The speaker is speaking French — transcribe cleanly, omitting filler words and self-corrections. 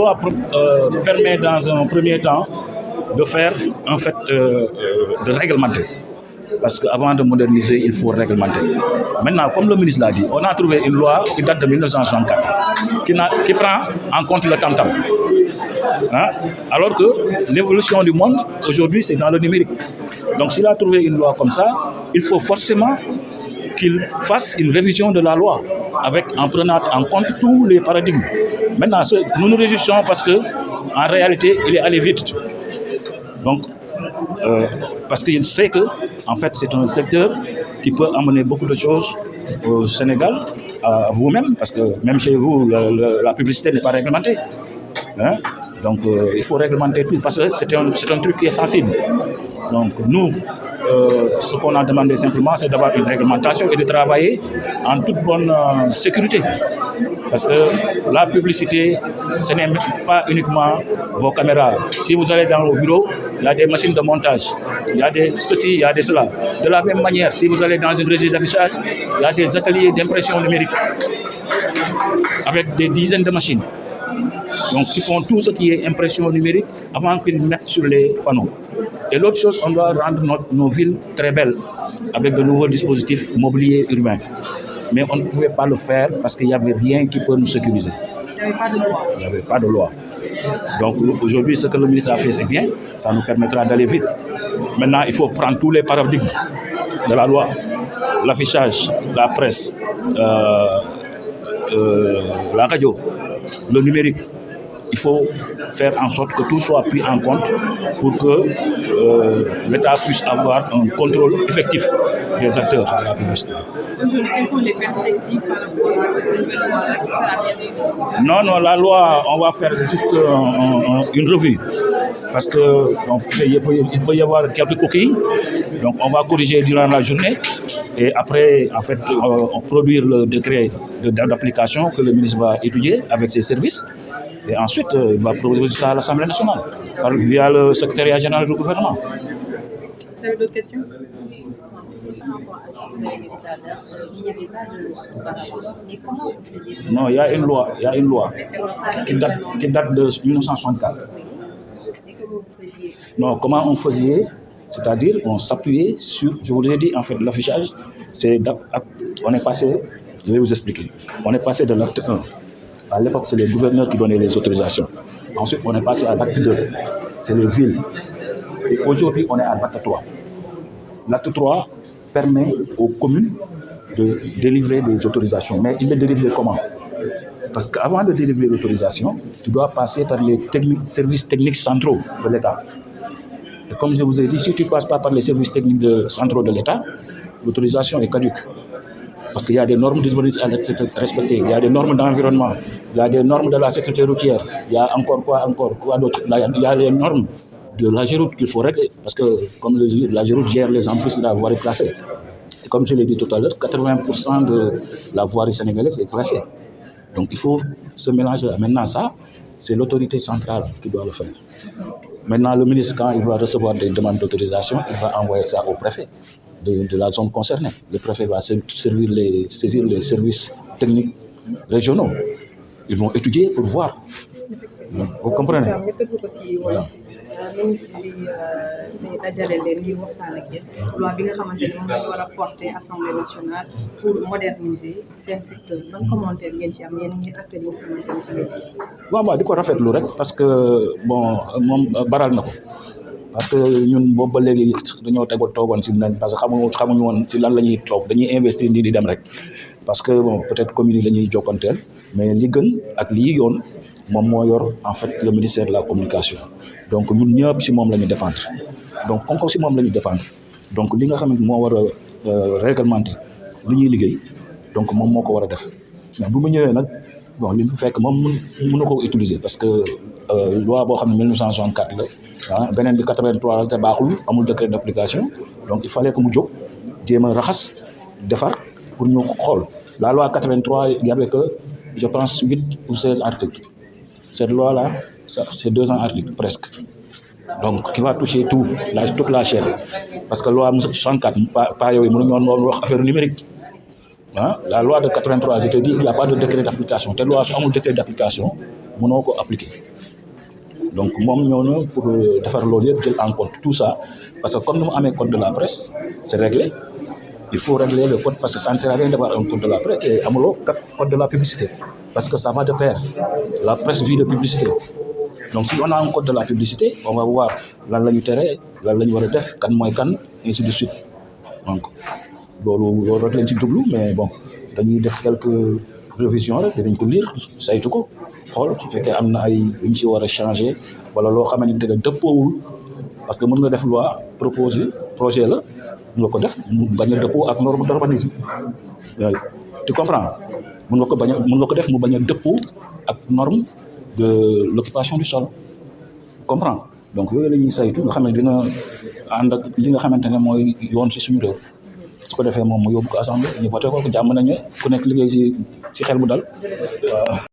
loi permet dans un premier temps de faire, en fait, de réglementer. Parce qu'avant de moderniser, il faut réglementer. Maintenant, comme le ministre l'a dit, on a trouvé une loi qui date de 1964, qui prend en compte le tam-tam. Hein? Alors que l'évolution du monde, aujourd'hui, c'est dans le numérique. Donc, s'il a trouvé une loi comme ça, il faut forcément qu'il fasse une révision de la loi, en prenant en compte tous les paradigmes. Maintenant, nous nous réjouissons parce qu'en réalité, il est allé vite. Donc, parce qu'il sait que, en fait, c'est un secteur qui peut amener beaucoup de choses au Sénégal, à vous-même, parce que même chez vous, la publicité n'est pas réglementée. Hein? Donc, il faut réglementer tout, parce que c'est un truc qui est sensible. Donc, nous, ce qu'on a demandé simplement, c'est d'avoir une réglementation et de travailler en toute bonne sécurité. Parce que la publicité, ce n'est pas uniquement vos caméras. Si vous allez dans le bureau, il y a des machines de montage, il y a des ceci, il y a des cela. De la même manière, si vous allez dans une régie d'affichage, il y a des ateliers d'impression numérique avec des dizaines de machines. Donc, ils font tout ce qui est impression numérique avant qu'ils mettent sur les panneaux. Et l'autre chose, on doit rendre nos villes très belles avec de nouveaux dispositifs mobiliers urbains. Mais on ne pouvait pas le faire parce qu'il n'y avait rien qui peut nous sécuriser. Il n'y avait pas de loi. Il n'y avait pas de loi. Donc aujourd'hui, ce que le ministre a fait, c'est bien. Ça nous permettra d'aller vite. Maintenant, il faut prendre tous les paradigmes de la loi. L'affichage, la presse, la radio, le numérique. Il faut faire en sorte que tout soit pris en compte pour que l'État puisse avoir un contrôle effectif des acteurs de la publicité. Aujourd'hui, quelles sont les perspectives par rapport à cette nouvelle loi-là qui sera bien? Non, la loi, on va faire juste une revue. Parce qu'il peut y avoir quelques coquilles. Donc, on va corriger durant la journée. Et après, en fait, on produire le décret d'application que le ministre va étudier avec ses services. Et ensuite, il va proposer ça à l'Assemblée nationale, via le secrétariat général du gouvernement. Vous avez d'autres questions? Non, il y a une loi qui date de 1964. Non, comment on faisait? C'est-à-dire, on s'appuyait sur, je vous ai dit, en fait, l'affichage, on est passé, je vais vous expliquer, on est passé de l'acte 1. À l'époque, c'est les gouverneurs qui donnaient les autorisations. Ensuite, on est passé à l'acte 2. C'est les villes. Et aujourd'hui, on est à l'acte 3. L'acte 3 permet aux communes de délivrer des autorisations. Mais il est délivré comment? Parce qu'avant de délivrer l'autorisation, tu dois passer par les services techniques centraux de l'État. Et comme je vous ai dit, si tu ne passes pas par les services techniques centraux de l'État, l'autorisation est caduque. Parce qu'il y a des normes d'urbanisme à respecter, il y a des normes d'environnement, il y a des normes de la sécurité routière, il y a encore quoi d'autre. Il y a les normes de la Géroute qu'il faut régler, parce que comme la Géroute gère les emplois de la voirie classée. Et comme je l'ai dit tout à l'heure, 80% de la voirie sénégalaise est classée. Donc il faut se mélanger. Maintenant ça, c'est l'autorité centrale qui doit le faire. Maintenant le ministre, quand il va recevoir des demandes d'autorisation, il va envoyer ça au préfet de la zone concernée. Le préfet va saisir les services techniques régionaux. Ils vont étudier pour voir. Vous comprenez? Voilà. Ministre bi dajale leen ngir waxtaan ak yéen loi bi nga xamante ne moom la ñu war a porter Assemblée nationale pour moderniser seen secteur ban commentaire ngeen ci am yéen ñi acteurs yi nga xamante ne ci ngeen. waaw di ko rafetlu rek parce que bon moom baral na ko parce que ñun boobu ba léegi dañoo toogoon si nañ parce que xamuñu woon si lan la ñuy toog dañuy investir nii di dem rek parce que bon peut-être communes yi la ñuy jokkanteel mais li gën ak lii yoon moom moo yor en fait le ministère de la communication. Donc ñun ñëpp si moom la ñu dépendre donc comme si moom la ñu dépendre donc li nga xam ne moo war a réglementer li ñuy liggéey donc moom moo ko war a def mais bu mu ñëwee nag bon li mu fekk moom mënu ko utiliser parce que loi boo xam ne 1964 la ah beneen bi 83 la te baaxul amul décret d'application donc il fallait que mu jóg jéem a raxas defar pour ñu xool la loi 83 il y avait que je pense 8 ou 16 articles cette loi là c'est 200 articles presque donc qui va toucher toute la chaîne parce que loi 64 pas yooyu mënuñu woon wax affaire numérique ah la loi de 83 je te dis il n'y a pas de décret d'application te loi su amul décret d'application mënoo ko appliquer donc moom ñëw na pour defar loolu yëpp jël en compte tout ça parce que comme ni mu amee code de la presse c'est réglé il faut régler le code parce que ça ne sert à rien d'avoir un code de la presse et amuloo code de la publicité parce que ça va de pair la presse vit de publicité donc si on a un code de la publicité on va voir lan la ñu tere lan la ñu war a def kan mooy kan ainsi de suite donc loolu rek lañ ci jublu mais bon dañuy def quelques révisions rek dinañ ko lire saytu ko xool su fekkee am na ay lu ñu si war a changer wala loo xamante ne dëppoowul parce que mën nga def loi proposé projet la nga ko def mu bañ a dëppoo ak norme d'urbanisme yooyu tu comprends mën nga ko def mu bañ a dëppoo ak norme de l'occupation du sol comprends donc yooyu la ñuy saytu nga xam ne dina ànd ak li nga xamante ne mooy yoon si suñu réew su ko defee moom mu yóbbu ko assemblée ñu voté ko jàmm nañu ku nekk liggéey si xel mu dal.